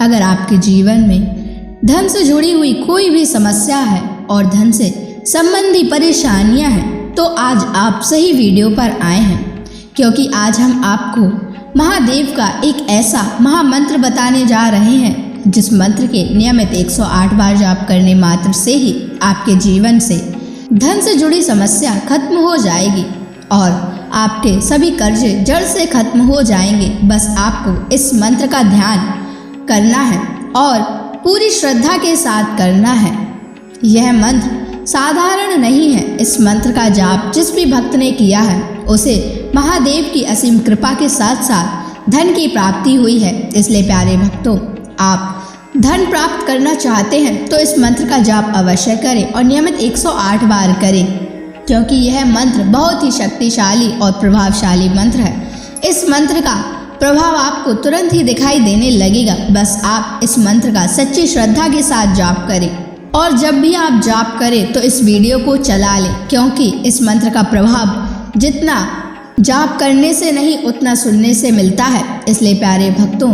अगर आपके जीवन में धन से जुड़ी हुई कोई भी समस्या है और धन से संबंधी परेशानियां हैं तो आज आप सही वीडियो पर आए हैं, क्योंकि आज हम आपको महादेव का एक ऐसा महामंत्र बताने जा रहे हैं जिस मंत्र के नियमित 108 बार जाप करने मात्र से ही आपके जीवन से धन से जुड़ी समस्या खत्म हो जाएगी और आपके सभी कर्जे जड़ से खत्म हो जाएंगे। बस आपको इस मंत्र का ध्यान करना है और पूरी श्रद्धा के साथ करना है। यह मंत्र साधारण नहीं है। इस मंत्र का जाप जिस भी भक्त ने किया है उसे महादेव की असीम कृपा के साथ साथ धन की प्राप्ति हुई है। इसलिए प्यारे भक्तों, आप धन प्राप्त करना चाहते हैं तो इस मंत्र का जाप अवश्य करें और नियमित 108 बार करें, क्योंकि यह मंत्र बहुत ही शक्तिशाली और प्रभावशाली मंत्र है। इस मंत्र का प्रभाव आपको तुरंत ही दिखाई देने लगेगा। बस आप इस मंत्र का सच्ची श्रद्धा के साथ जाप करें और जब भी आप जाप करें तो इस वीडियो को चला लें, क्योंकि इस मंत्र का प्रभाव जितना जाप करने से नहीं उतना सुनने से मिलता है। इसलिए प्यारे भक्तों,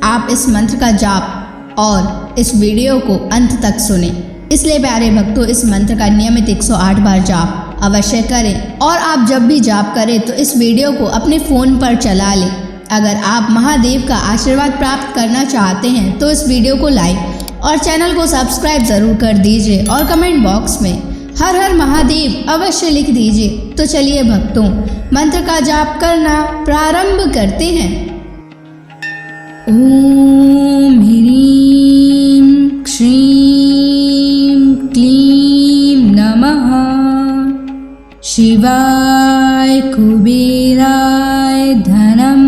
आप इस मंत्र का जाप और इस वीडियो को अंत तक सुने। इसलिए प्यारे भक्तों, इस मंत्र का नियमित 108 बार जाप अवश्य करें और आप जब भी जाप करें तो इस वीडियो को अपने फ़ोन पर चला लें। अगर आप महादेव का आशीर्वाद प्राप्त करना चाहते हैं तो इस वीडियो को लाइक और चैनल को सब्सक्राइब ज़रूर कर दीजिए और कमेंट बॉक्स में हर हर महादेव अवश्य लिख दीजिए। तो चलिए भक्तों, मंत्र का जाप करना प्रारंभ करते हैं। ओम ह्रीं श्रीं क्लीं नमः शिवाय कुबेराय धनम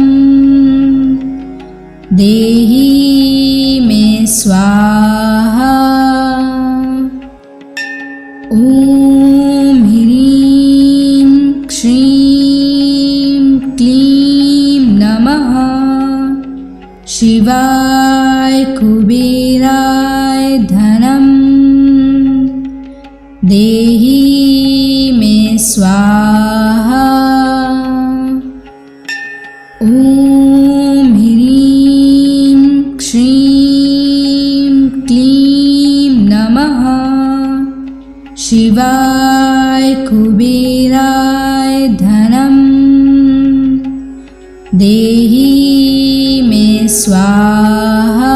देहि मे स्वाहा। ओम ह्रीं श्रीं क्लीं नमः शिवाय कुबेराय धनम देहि मे स्वाहा। ओम ह्रीं श्रीं क्लीं नमः शिवाय कुबेराय धनम देहि मे स्वाहा।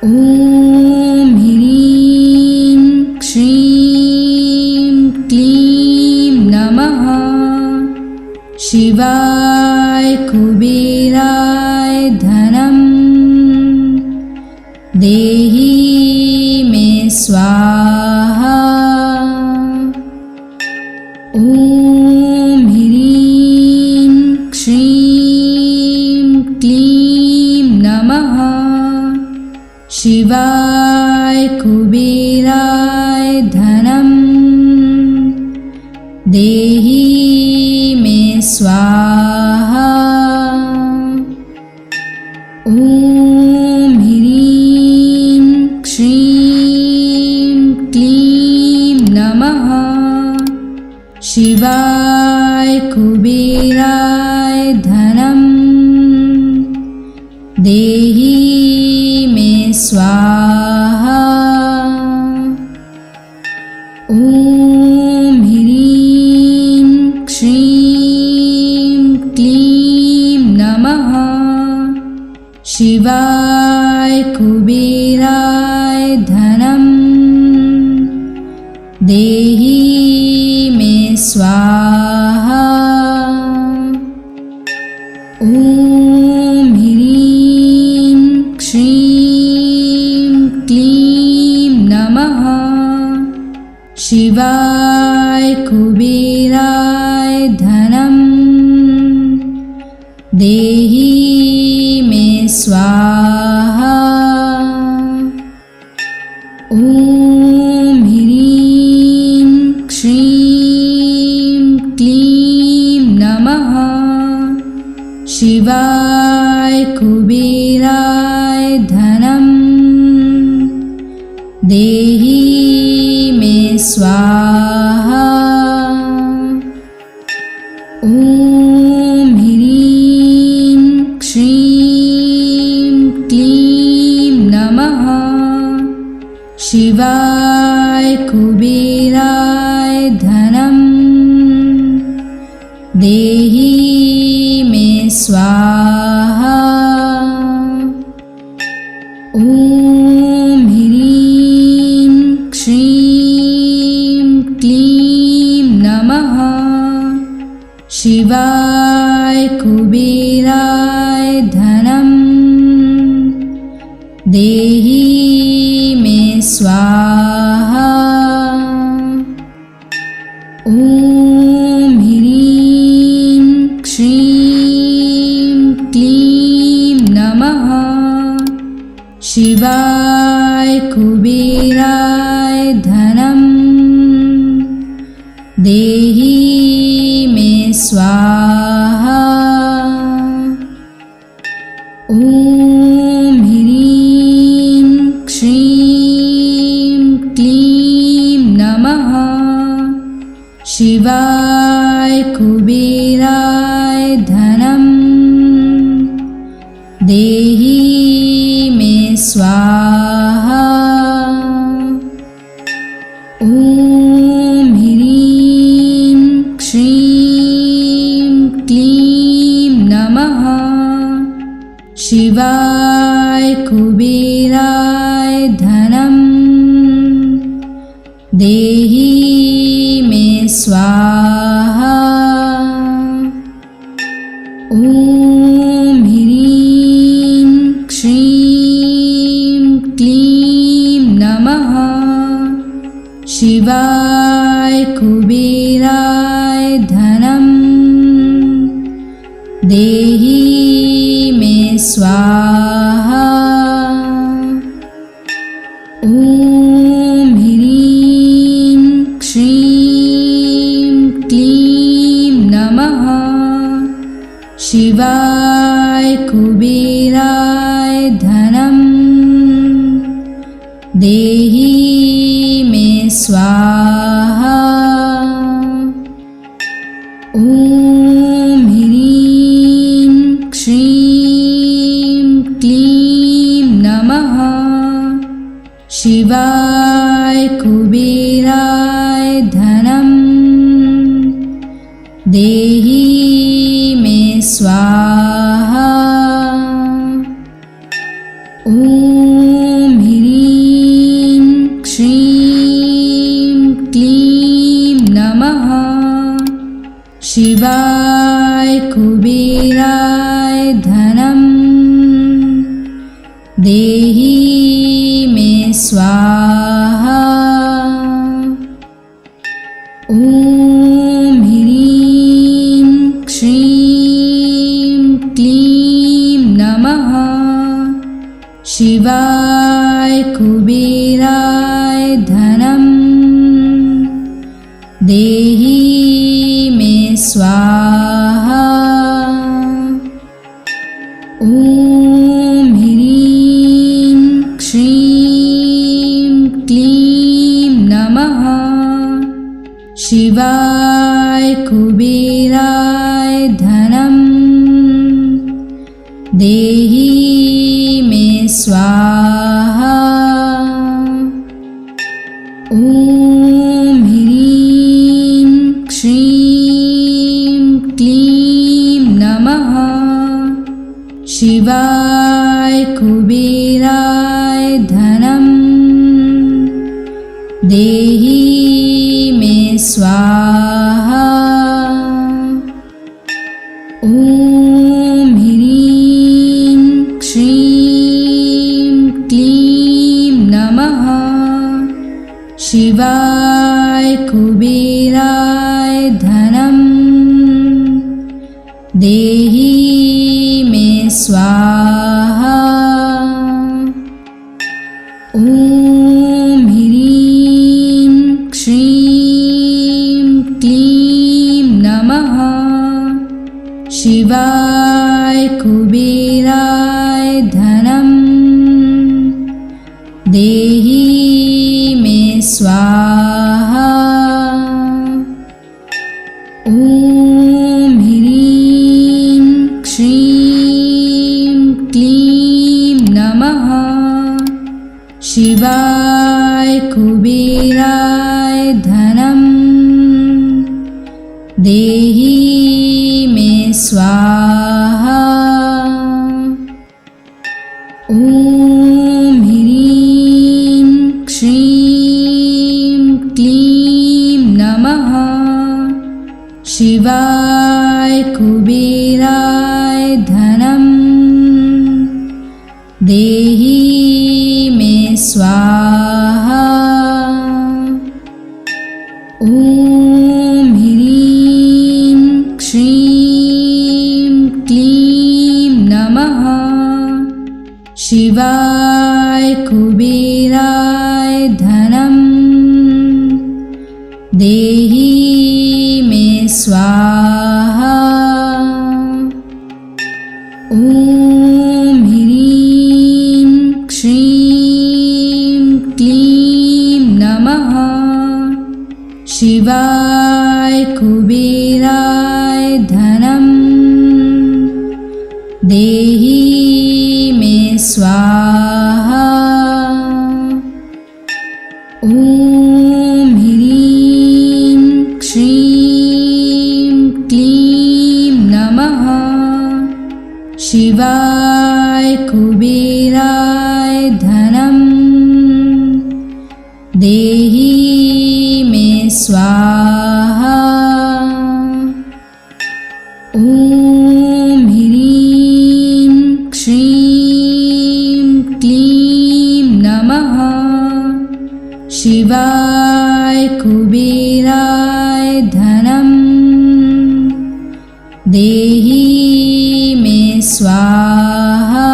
ओम ह्रीं श्रीं क्लीं नमः शिवाय कुबेराय धनम देहि मे स्वाहा। ओम ह्रीं श्रीं क्लीं नमः शिवाय कुबेराय धनम देहि मे स्वाहा। ओम ह्रीं श्रीं क्लीं नमः शिवाय कुबेराय धनम देहि मे स्वाहा। ओम ह्रीं श्रीं क्लीं नमः शिवाय कुबेराय धनम देहि मे स्वाहा। ओम ह्रीं श्रीं क्लीं नमः शिवाय कुबेराय धनम देहि मे स्वाहा। ओम ह्रीं श्रीं क्लीं नमः शिवाय कुबेराय धनम देहि मे स्वाहा। ओम ह्रीं श्रीं कुबेराय धनं देहि मे स्वाहा। ॐ ह्रीं श्रीं क्लीं नमः शिवाय कुबेराय धनं देहि मे स्वाहा। ॐ ह्रीं श्रीं क्लीं नमः शिवाय कुबेराय धनं देहि मे स्वाहा। ॐ ह्रीं श्रीं क्लीं नमः शिवाय कुबेराय धनं देहि मे स्वाहा। ॐ ह्रीं श्रीं क्लीं नमः शिवाय कुबेराय धनं देहि मे स्वाहा। ॐ ह्रीं श्रीं क्लीं नमः शिवाय कुबेराय धनं देहि मे स्वाहा। ॐ ह्रीं श्रीं क्लीं नमः शिवाय कुबेराय धनं देहि मे स्वाहा। ॐ ह्रीं श्रीं क्लीं नमः शिवाय कुबेराय धनं देहि मे स्वाहा। ॐ ह्रीं श्रीं क्लीं नमः शिवाय कुबेराय धनं देहि मे स्वाहा। ॐ ह्रीं श्रीं क्लीं नमः शिवाय कुबेराय धनं देहि मे स्वाहा। ॐ ह्रीं श्रीं क्लीं नमः शिवाय कुबेराय धनं देहि मे स्वाहा। ॐ ह्रीं श्रीं क्लीं नमः शिवाय कुबेराय धनं देहि मे स्वाहा। ॐ ह्रीं श्रीं क्लीं नमः शिवाय कुबेराय धनं देहि मे स्वाहा। ॐ ह्रीं श्रीं क्लीं नमः शिवाय कुबेराय धनं देहि मे स्वाहा। ॐ ह्रीं श्रीं क्लीं नमः शिवाय कुबेराय धनं देहि मे स्वाहा। ॐ ह्रीं श्रीं क्लीं नमः शिवाय कुबेराय धनं देहि मे स्वाहा। ॐ ह्रीं श्रीं क्लीं नमः शिवाय कुबेराय धनं देहि मे स्वाहा। ॐ ह्रीं श्रीं क्लीं नमः शिवाय कुबेराय धनं देहि मे स्वाहा। ॐ ह्रीं श्रीं क्लीं नमः शिवाय कुबेराय धनं देहि मे स्वाहा। ॐ ह्रीं श्रीं क्लीं नमः शिवाय कुबेराय धनं देहि मे स्वाहा।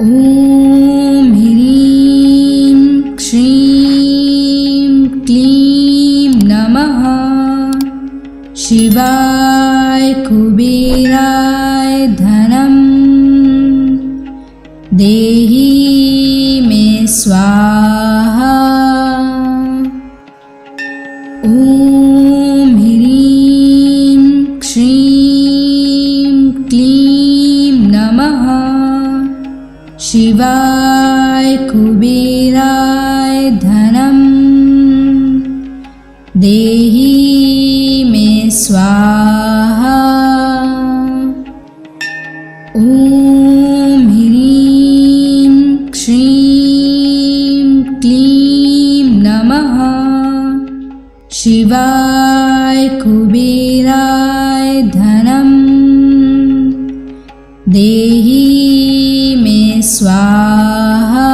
ॐ ह्रीं श्रीं क्लीं नमः शिवाय कुबेराय धनं देहि मे स्वाहा। ॐ ह्रीं श्रीं क्लीं नमः शिवाय कुबेराय धनं देहि मे स्वाहा। ॐ ह्रीं श्रीं क्लीं नमः शिवाय कुबेराय धनं देहि मे स्वाहा।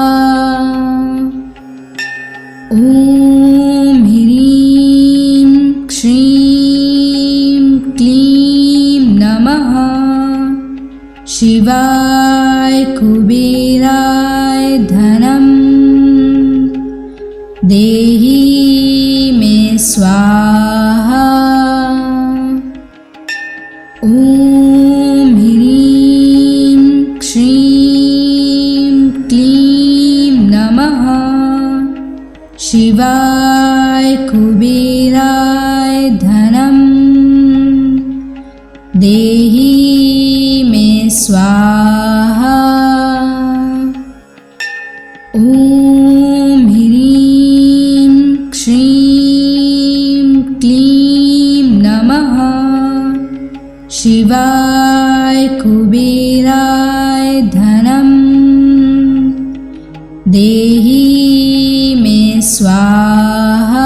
ॐ ह्रीं श्रीं क्लीं नमः शिवाय कुबेराय धनं देहि मे स्वाहा। ॐ ह्रीं श्रीं क्लीं नमः शिवाय कुबेराय धनं देहि मे स्वाहा। ॐ ह्रीं श्रीं क्लीं नमः शिवाय कुबेराय धनं देहि मे स्वाहा।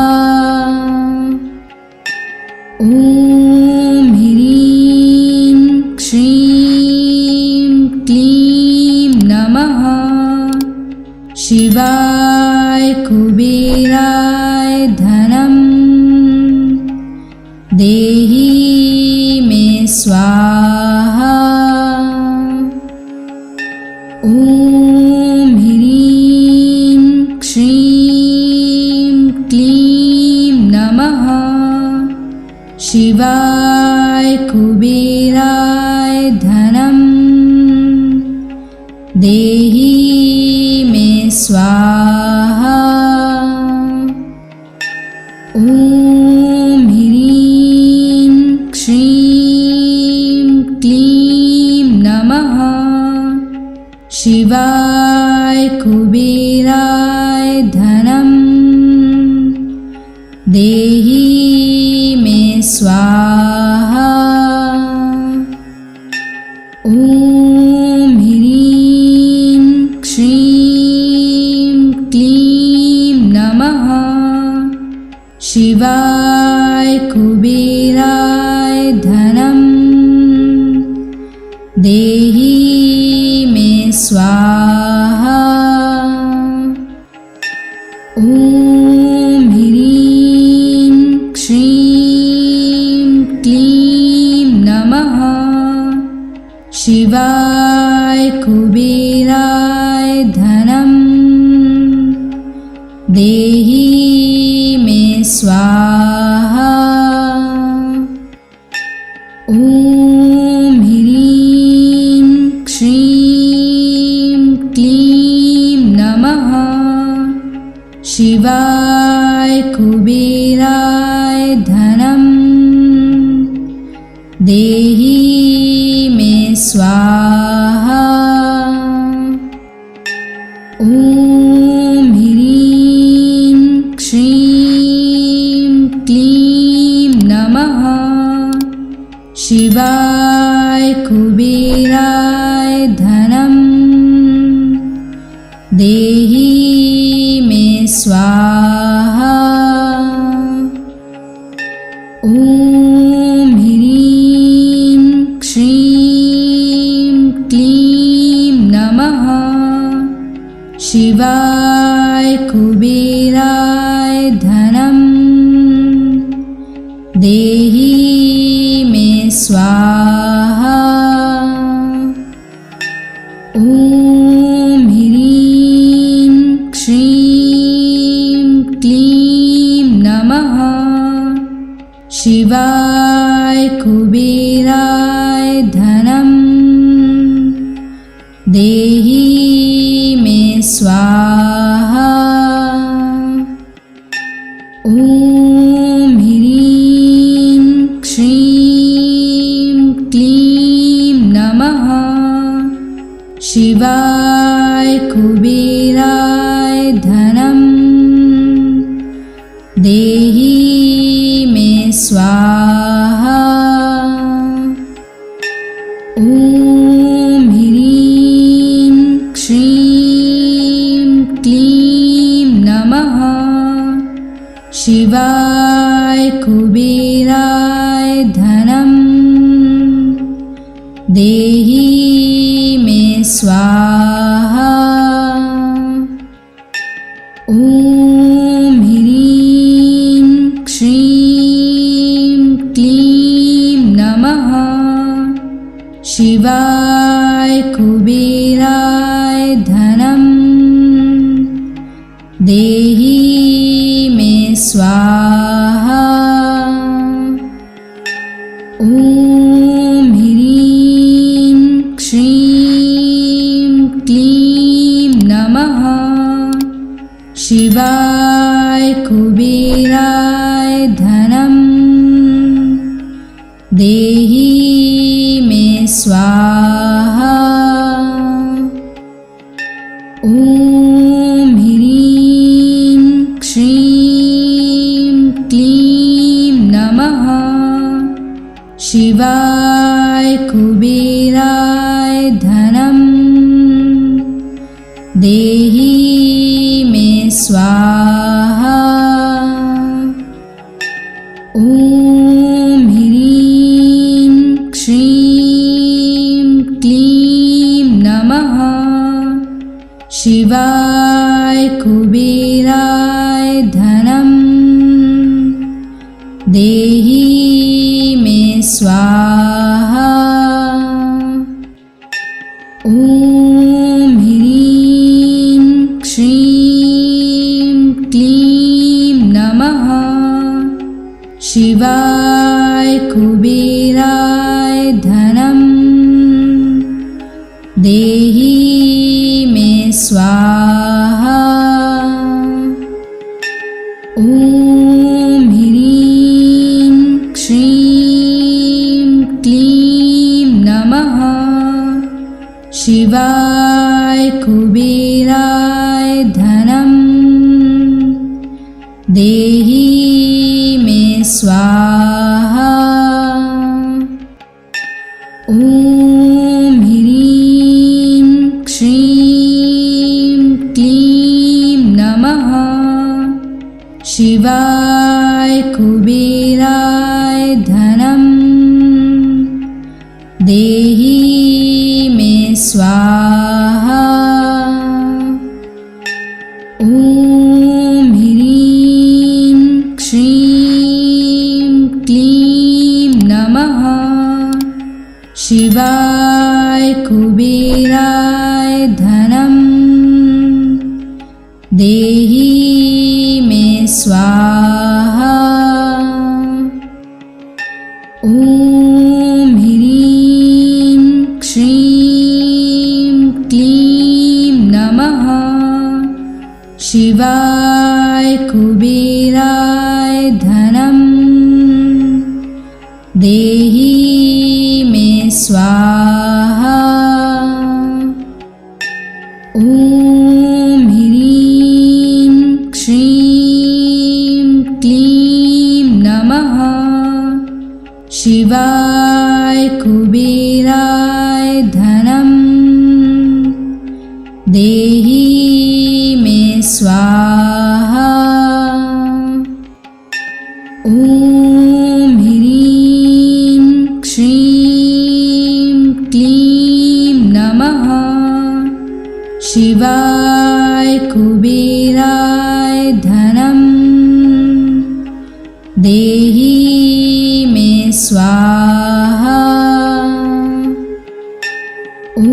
ॐ ह्रीं श्रीं क्लीं नमः शिवाय कुबेराय धनं देहि मे स्वाहा। ॐ ह्रीं श्रीं क्लीं नमः शिवाय कुबेराय धनं देहि मे स्वाहा। ॐ ह्रीं श्रीं क्लीं नमः शिवाय कुबेराय धनं देहि मे स्वाहा। ॐ ह्रीं श्रीं क्लीं नमः शिवाय कुबेराय धनं देहि मे स्वाहा। ॐ ह्रीं श्रीं क्लीं नमः शिवाय कुबेराय धनं देहि मे स्वाहा। ॐ ह्रीं श्रीं क्लीं नमः शिवाय कुबेराय धनं देहि मे स्वाहा। ॐ ह्रीं श्रीं क्लीं नमः शिवाय कुबेराय धनं देहि मे स्वाहा। ॐ ह्रीं श्रीं क्लीं नमः शिवाय कुबेराय धनं देहि मे स्वाहा। ॐ ह्रीं श्रीं क्लीं नमः शिवाय कुबेराय धनं देहि मे स्वाहा। ॐ ह्रीं श्रीं क्लीं नमः शिवाय कुबेराय धनं देहि मे स्वाहा। ॐ ह्रीं श्रीं क्लीं नमः शिवाय कुबेराय धनं देहि मे स्वाहा। ॐ ह्रीं श्रीं क्लीं नमः शिवाय कुबेराय धनं देहि मे स्वाहा। ॐ ह्रीं श्रीं क्लीं नमः शिवाय कुबेराय धनं देहि मे स्वाहा। ॐ ह्रीं श्रीं क्लीं नमः शिवाय कुबेराय धनं देहि मे स्वाहा। ॐ ह्रीं श्रीं क्लीं नमः शिवाय कुबेराय धनं देहि मे स्वाहा। ॐ ह्रीं श्रीं क्लीं नमः शिवाय कुबेराय धनं देहि मे स्वाहा। ॐ ह्रीं श्रीं क्लीं नमः शिवाय कुबेराय धनं देहि मे स्वाहा। ॐ ह्रीं श्रीं क्लीं नमः शिवाय कुबेराय धनं देहि मे स्वाहा। ॐ ह्रीं श्रीं क्लीं नमः शिवाय कुबेराय धनं देहि मे स्वाहा। ॐ ह्रीं श्रीं क्लीं नमः शिवाय कुबेराय धनं देहि मे स्वाहा। ॐ ह्रीं श्रीं क्लीं नमः शिवाय कुबेराय धनं देहि मे स्वाहा। ॐ ह्रीं श्रीं क्लीं नमः शिवाय कुबेराय धनं देहि मे स्वाहा। ॐ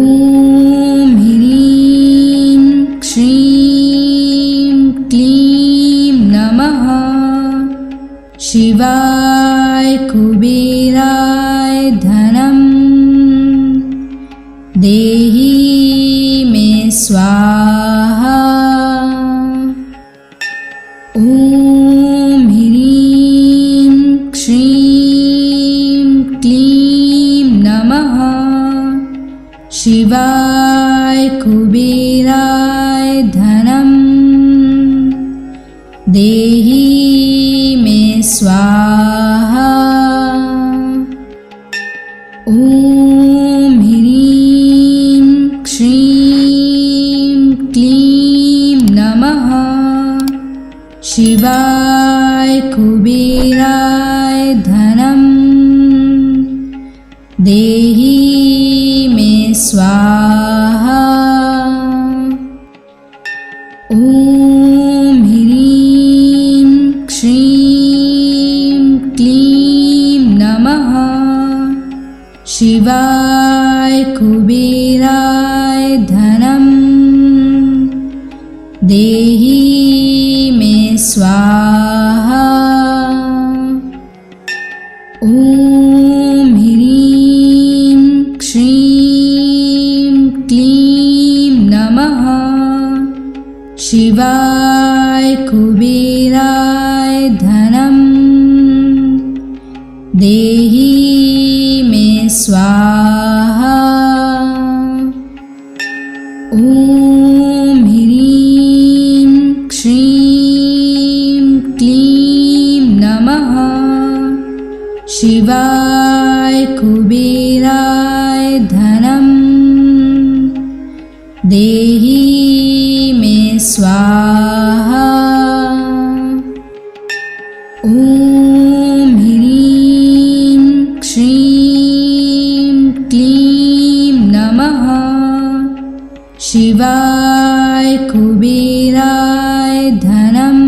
ह्रीं श्रीं क्लीं नमः शिवाय कुबेराय धनं देहि मे स्वाहा। ॐ ह्रीं श्रीं क्लीं नमः शिवाय कुबेराय धनं देहि मे स्वाहा। ॐ ह्रीं श्रीं क्लीं नमः शिवाय कुबेराय धनं देहि मे स्वाहा। ॐ ह्रीं श्रीं क्लीं नमः शिवाय कुबेराय धनं देहि मे स्वाहा। ॐ ह्रीं श्रीं क्लीं नमः शिवाय कुबेराय धनं देहि मे स्वाहा। ॐ ह्रीं श्रीं क्लीं नमः शिवाय कुबेराय धनं देहि मे स्वाहा। ॐ ह्रीं श्रीं क्लीं नमः शिवाय कुबेराय धनं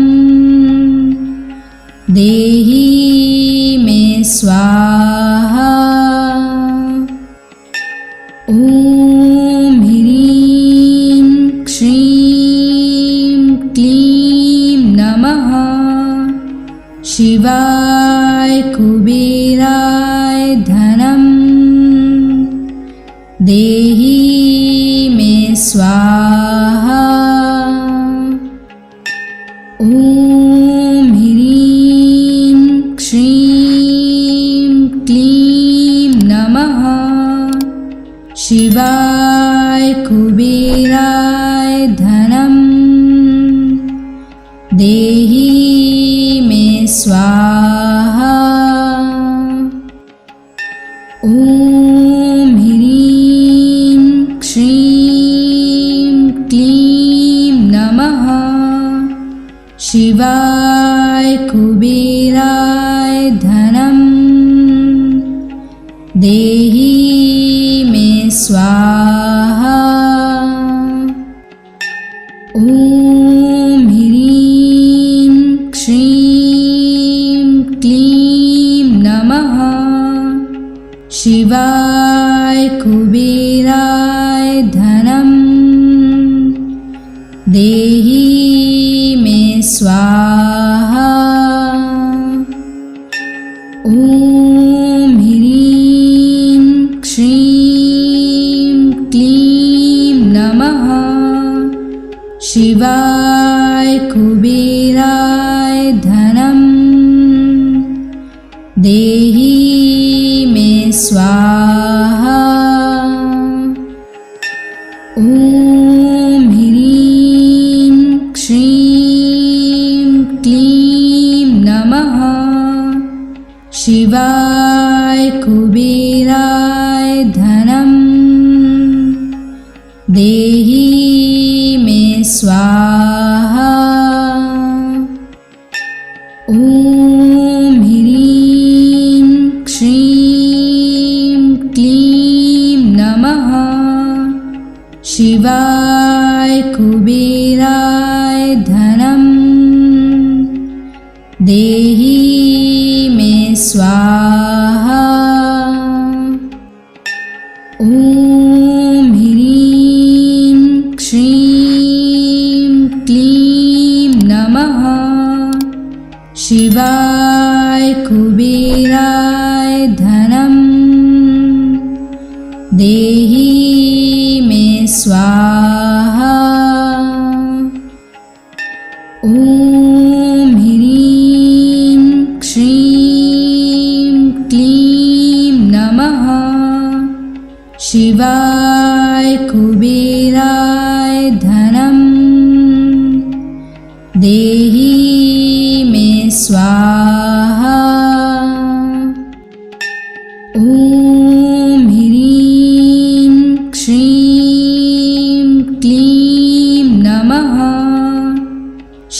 देहि मे स्वाहा। ॐ ह्रीं श्रीं क्लीं नमः शिवाय कुबेराय धनं देहि मे स्वाहा। ॐ ह्रीं श्रीं क्लीं नमः शिवाय कुबेराय धनं देहि देहि मे स्वाहा। ॐ ह्रीं श्रीं क्लीं नमः शिवाय कुबेराय धनं देहि मे स्वाहा। ॐ ह्रीं श्रीं क्लीं नमः शिवाय कुबेराय धनं देहि मे स्वाहा। ॐ ह्रीं श्रीं क्लीं नमः शिवाय कुबेराय धनं देहि मे स्वाहा। ॐ ह्रीं श्रीं क्लीं नमः शिवाय कुबेराय धनं देहि मे स्वाहा। ॐ ह्रीं श्रीं क्लीं नमः शिवाय कुबेराय धनं देहि मे स्वाहा। ॐ ह्रीं श्रीं क्लीं नमः शिवाय कुबेराय धनं देहि मे स्वाहा। ॐ ह्रीं श्रीं क्लीं नमः शिवाय कुबेराय धनं देहि मे स्वाहा। ॐ ह्रीं श्रीं क्लीं नमः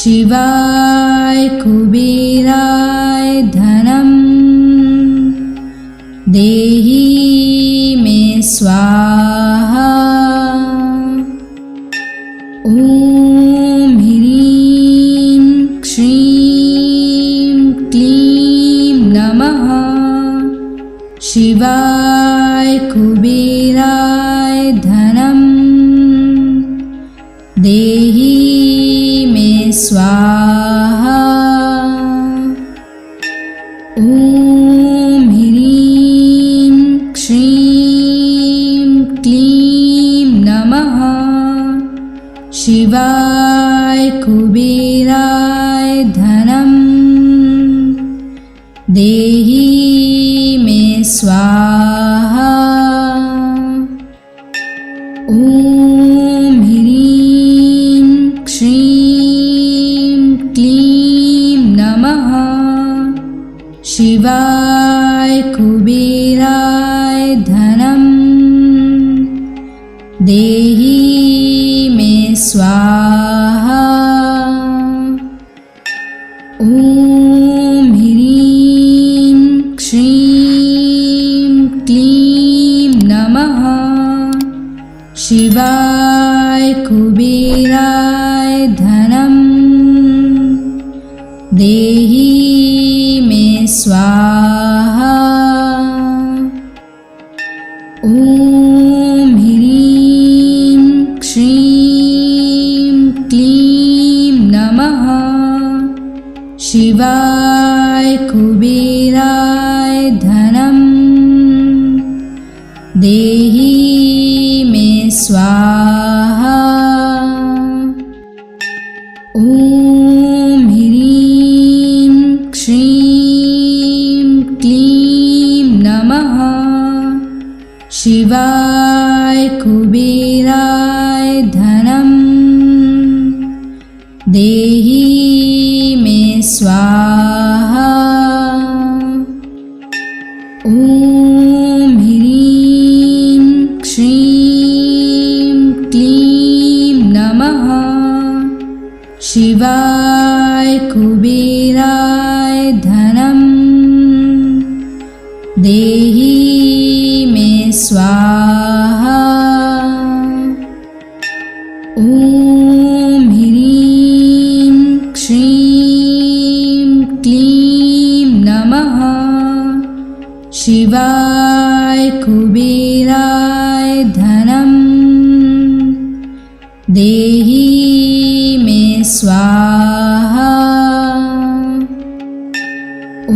शिवाय कुबेराय धनं देहि मे स्वाहा। ॐ ह्रीं श्रीं क्लीं नमः शिवाय कुबेराय धनं देहि मे स्वाहा। ॐ ह्रीं श्रीं क्लीं नमः शिवाय कुबेराय धनं देहि मे स्वाहा। ॐ ह्रीं श्रीं क्लीं नमः शिवाय कुबेराय धनं देहि मे स्वाहा। ॐ ह्रीं श्रीं क्लीं नमः शिवाय कुबेराय धनं देहि मे स्वाहा। ॐ ह्रीं श्रीं क्लीं नमः शिवाय कुबेराय धनं देहि मे स्वाहा। ॐ ह्रीं श्रीं क्लीं नमः शिवाय कुबेराय धनं देहि मे स्वाहा। ॐ ह्रीं श्रीं क्लीं नमः। शिवाय कुबेराय धनं देहि मे स्वाहा। ॐ ह्रीं श्रीं क्लीं नमः। शिवाय कुबेराय धनं देहि मे स्वाहा। ॐ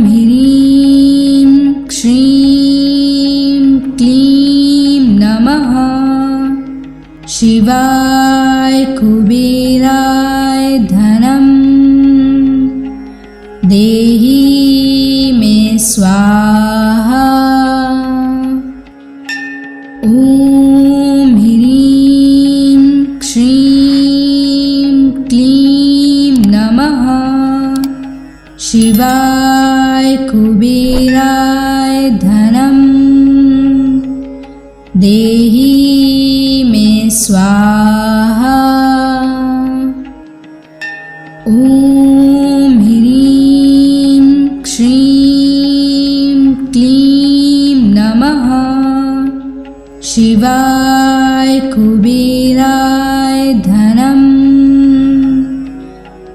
ह्रीं श्रीं क्लीं नमः। शिवाय कुबेराय धनं देहि मे स्वाहा। ॐ ह्रीं श्रीं क्लीं नमः। शिवाय कुबेराय धनं देहि मे स्वाहा। ॐ ह्रीं श्रीं क्लीं नमः। शिवाय कुबेराय धनं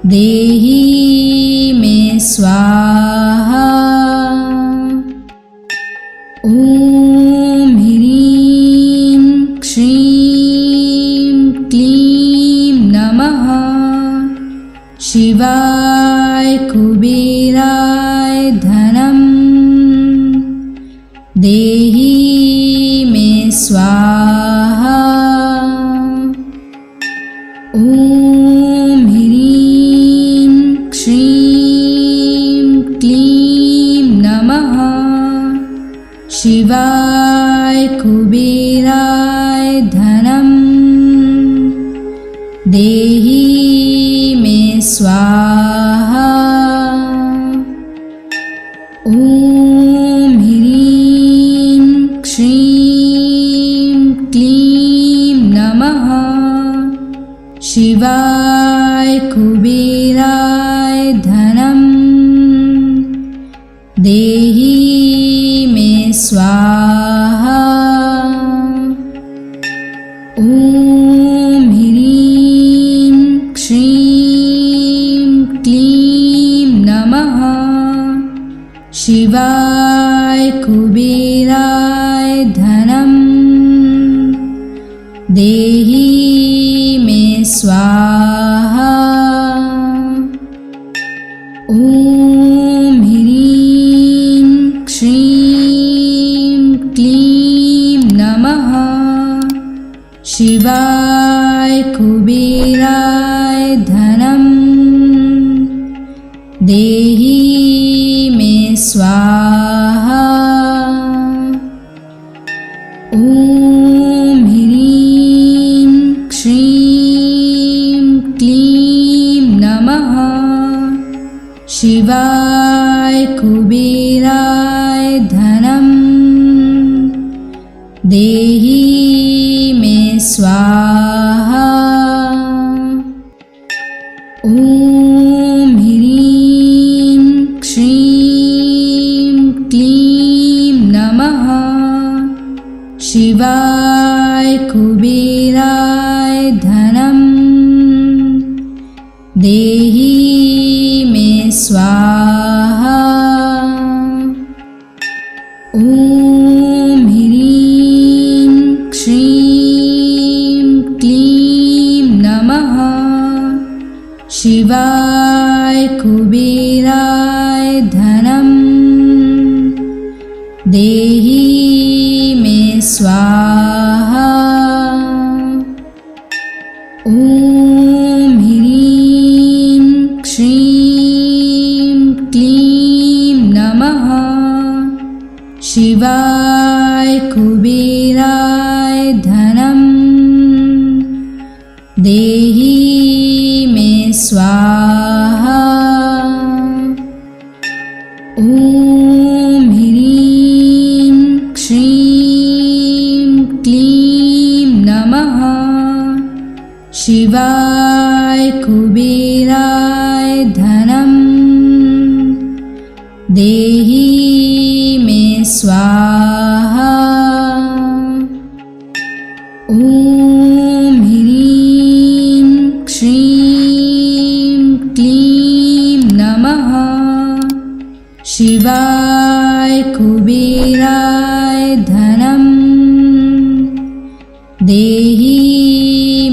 देहि मे स्वाहा। ॐ ह्रीं श्रीं क्लीं नमः। शिवाय कुबेराय धनं देहि मे स्वाहा। ॐ ह्रीं श्रीं क्लीं नमः। शिवाय कुबेराय धनं देहि मे स्वाहा। ॐ ह्रीं श्रीं क्लीं नमः। शिवाय कुबेराय धनं देहि मे स्वाहा। ॐ ह्रीं श्रीं क्लीं नमः। शिवाय कुबेराय धनं देहि मे स्वाहा। ॐ ह्रीं श्रीं क्लीं नमः। शिवाय कुबेराय धनं देहि मे स्वाहा। ॐ ह्रीं श्रीं क्लीं नमः। शिवाय कुबेराय धनं देहि मे स्वाहा। ॐ ह्रीं श्रीं क्लीं नमः। शिवाय कुबेराय धनं देहि मे स्वाहा। ॐ ह्रीं श्रीं क्लीं नमः। शिवाय कुबेराय धनं देहि मे स्वाहा। ॐ ह्रीं श्रीं क्लीं नमः। शिवाय कुबेराय धनं देहि मे स्वाहा। देहि मे स्वाहा। ॐ ह्रीं श्रीं क्लीं नमः शिवाय कुबेराय धनं देहि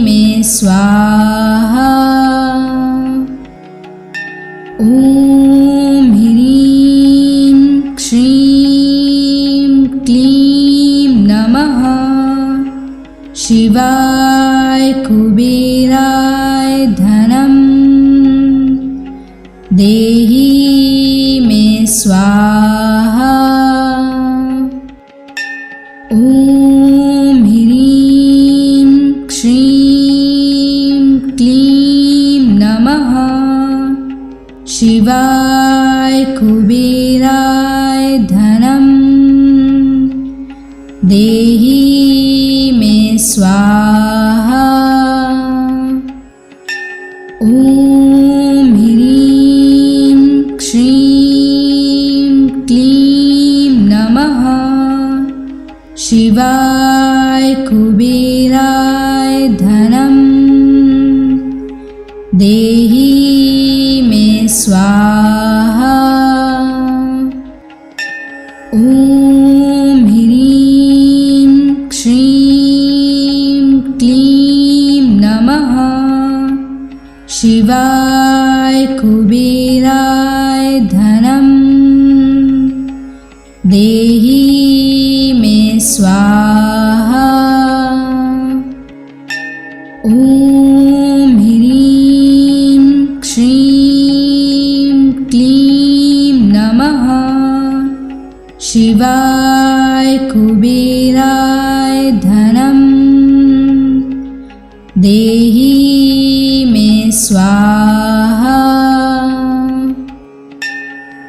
मे स्वाहा। ॐ ह्रीं श्रीं क्लीं नमः शिवाय कुबेराय धनं देहि मे स्वाहा। ॐ ह्रीं श्रीं क्लीं नमः शिवाय कुबेराय धनं देहि मे स्वाहा। ॐ ह्रीं श्रीं क्लीं नमः शिवाय कुबेराय धनं देहि मे स्वाहा। ॐ ह्रीं श्रीं क्लीं नमः शिवाय कुबेराय धनं देहि मे स्वाहा। ॐ ह्रीं श्रीं क्लीं नमः शिवाय कुबेराय धनं देहि मे स्वाहा। ॐ ह्रीं श्रीं क्लीं नमः शिवाय कुबेराय धनं देहि मे स्वाहा।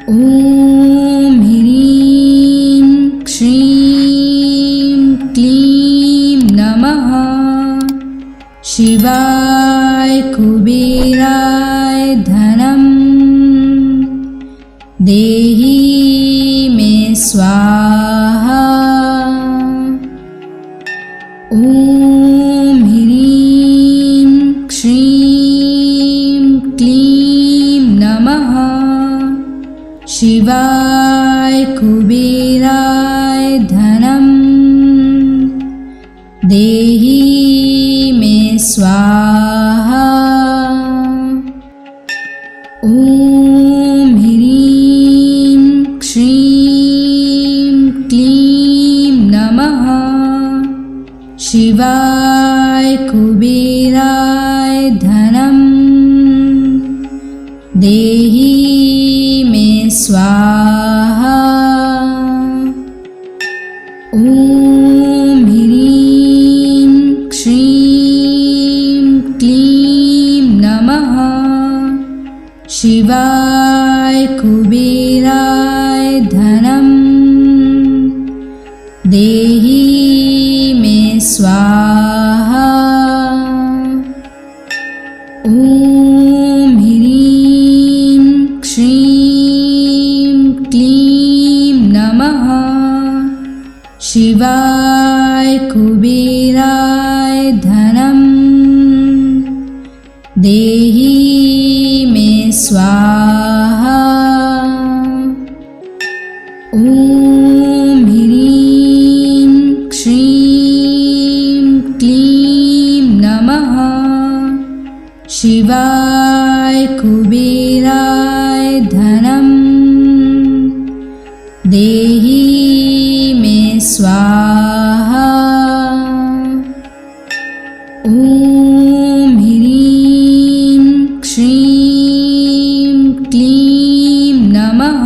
ॐ ह्रीं श्रीं क्लीं नमः शिवाय कुबेराय धनं देहि मे स्वाहा। ॐ ह्रीं श्रीं क्लीं नमः शिवाय कुबेराय धनं देहि मे स्वाहा। ॐ ह्रीं श्रीं क्लीं नमः शिवाय कुबेराय धनं देहि मे स्वाहा। ॐ ह्रीं श्रीं क्लीं नमः शिवाय कुबेराय धनं देहि मे स्वाहा। ॐ ह्रीं श्रीं क्लीं नमः शिवाय कुबेराय धनं देहि मे स्वाहा। ॐ ह्रीं श्रीं क्लीं नमः शिवाय कुबेराय धनं देहि मे स्वाहा। ॐ ह्रीं श्रीं क्लीं नमः शिवाय कुबेराय धनं देहि मे स्वाहा। ॐ ह्रीं श्रीं क्लीं नमः शिवाय कुबेराय धनं देहि मे स्वाहा। ॐ ह्रीं श्रीं क्लीं नमः शिवाय कुबेराय धनं देहि मे स्वाहा। ॐ ह्रीं श्रीं क्लीं नमः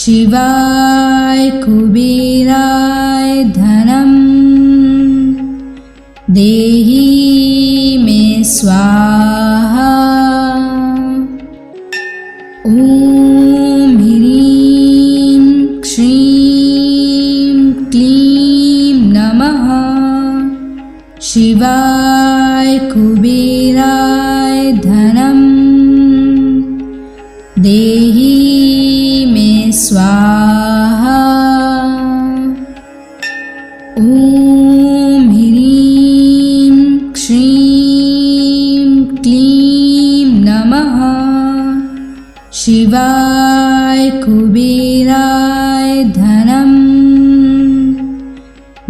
शिवाय कुबेराय धनं देहि मे स्वाहा। ॐ ह्रीं श्रीं क्लीं नमः शिवाय कुबेराय धनं देहि स्वाहा। ॐ ह्रीं श्रीं क्लीं नमः शिवाय कुबेराय धनं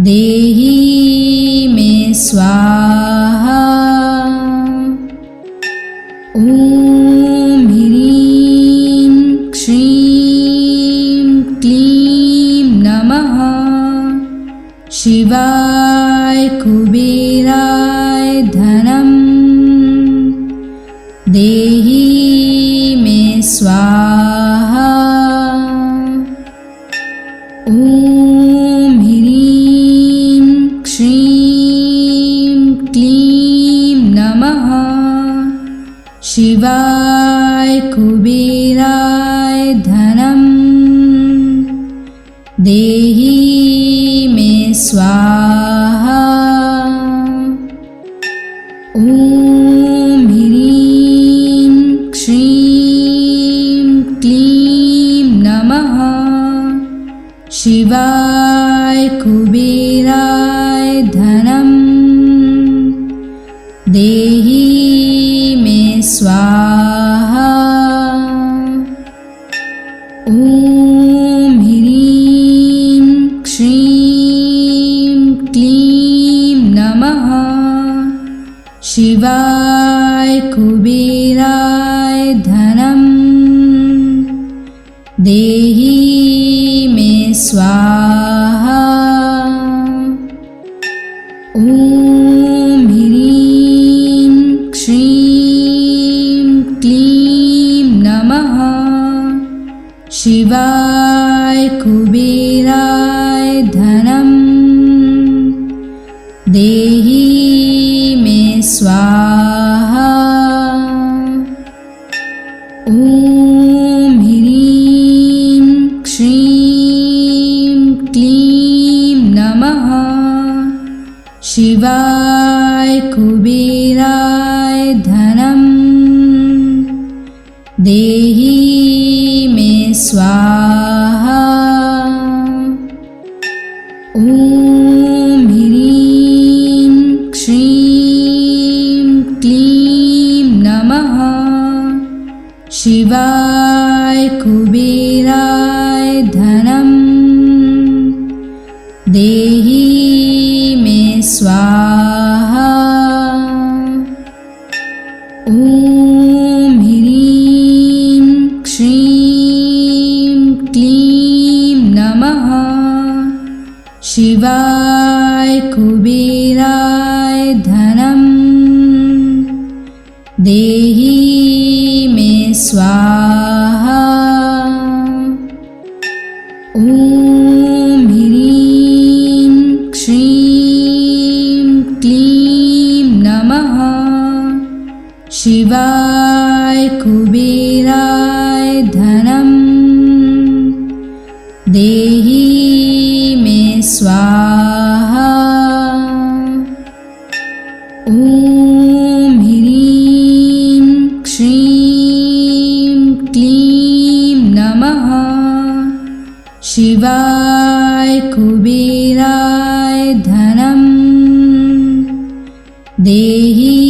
देहि मे स्वाहा। ॐ ह्रीं श्रीं क्लीं नमः शिवाय कुबेराय धनं देहि मे स्वाहा। ॐ ह्रीं श्रीं क्लीं नमः शिवाय कुबेराय धनं देहि मे स्वाहा। ॐ ह्रीं श्रीं क्लीं नमः शिवाय कुबेराय धनं देहि मे स्वाहा। ॐ ह्रीं श्रीं क्लीं नमः शिवाय कुबेराय धनं देहि मे स्वाहा। ॐ ह्रीं श्रीं क्लीं नमः शिवाय कुबेराय धनं देहि मे स्वाहा। ॐ ह्रीं श्रीं क्लीं नमः शिवाय कुबेराय धनं देहि मे स्वाहा। ॐ ह्रीं श्रीं क्लीं नमः शिवाय कुबेराय धनं देहि मे स्वाहा। ॐ ह्रीं श्रीं क्लीं नमः शिवाय कुबेराय धनं देहि मे स्वाहा। ॐ ह्रीं श्रीं क्लीं नमः शिवाय कुबेराय धनं देहि मे स्वाहा। ॐ ह्रीं श्रीं क्लीं नमः शिवाय कुबेराय धनं देहि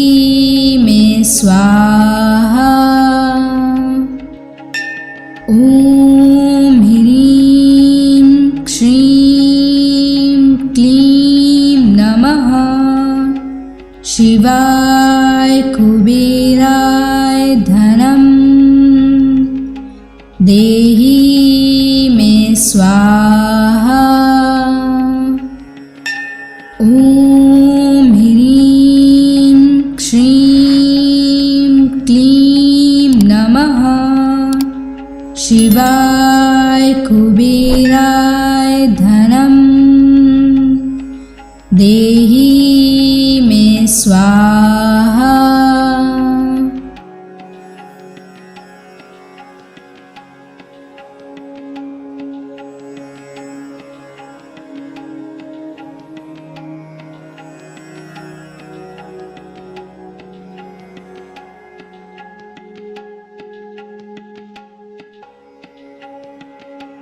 मे स्वाहा। ॐ ह्रीं श्रीं क्लीं नमः शिवाय कुबेराय धनं देहि मे स्वाहा। ॐ ह्रीं श्रीं क्लीं नमः शिवाय कुबेराय धनं देहि मे स्वाहा।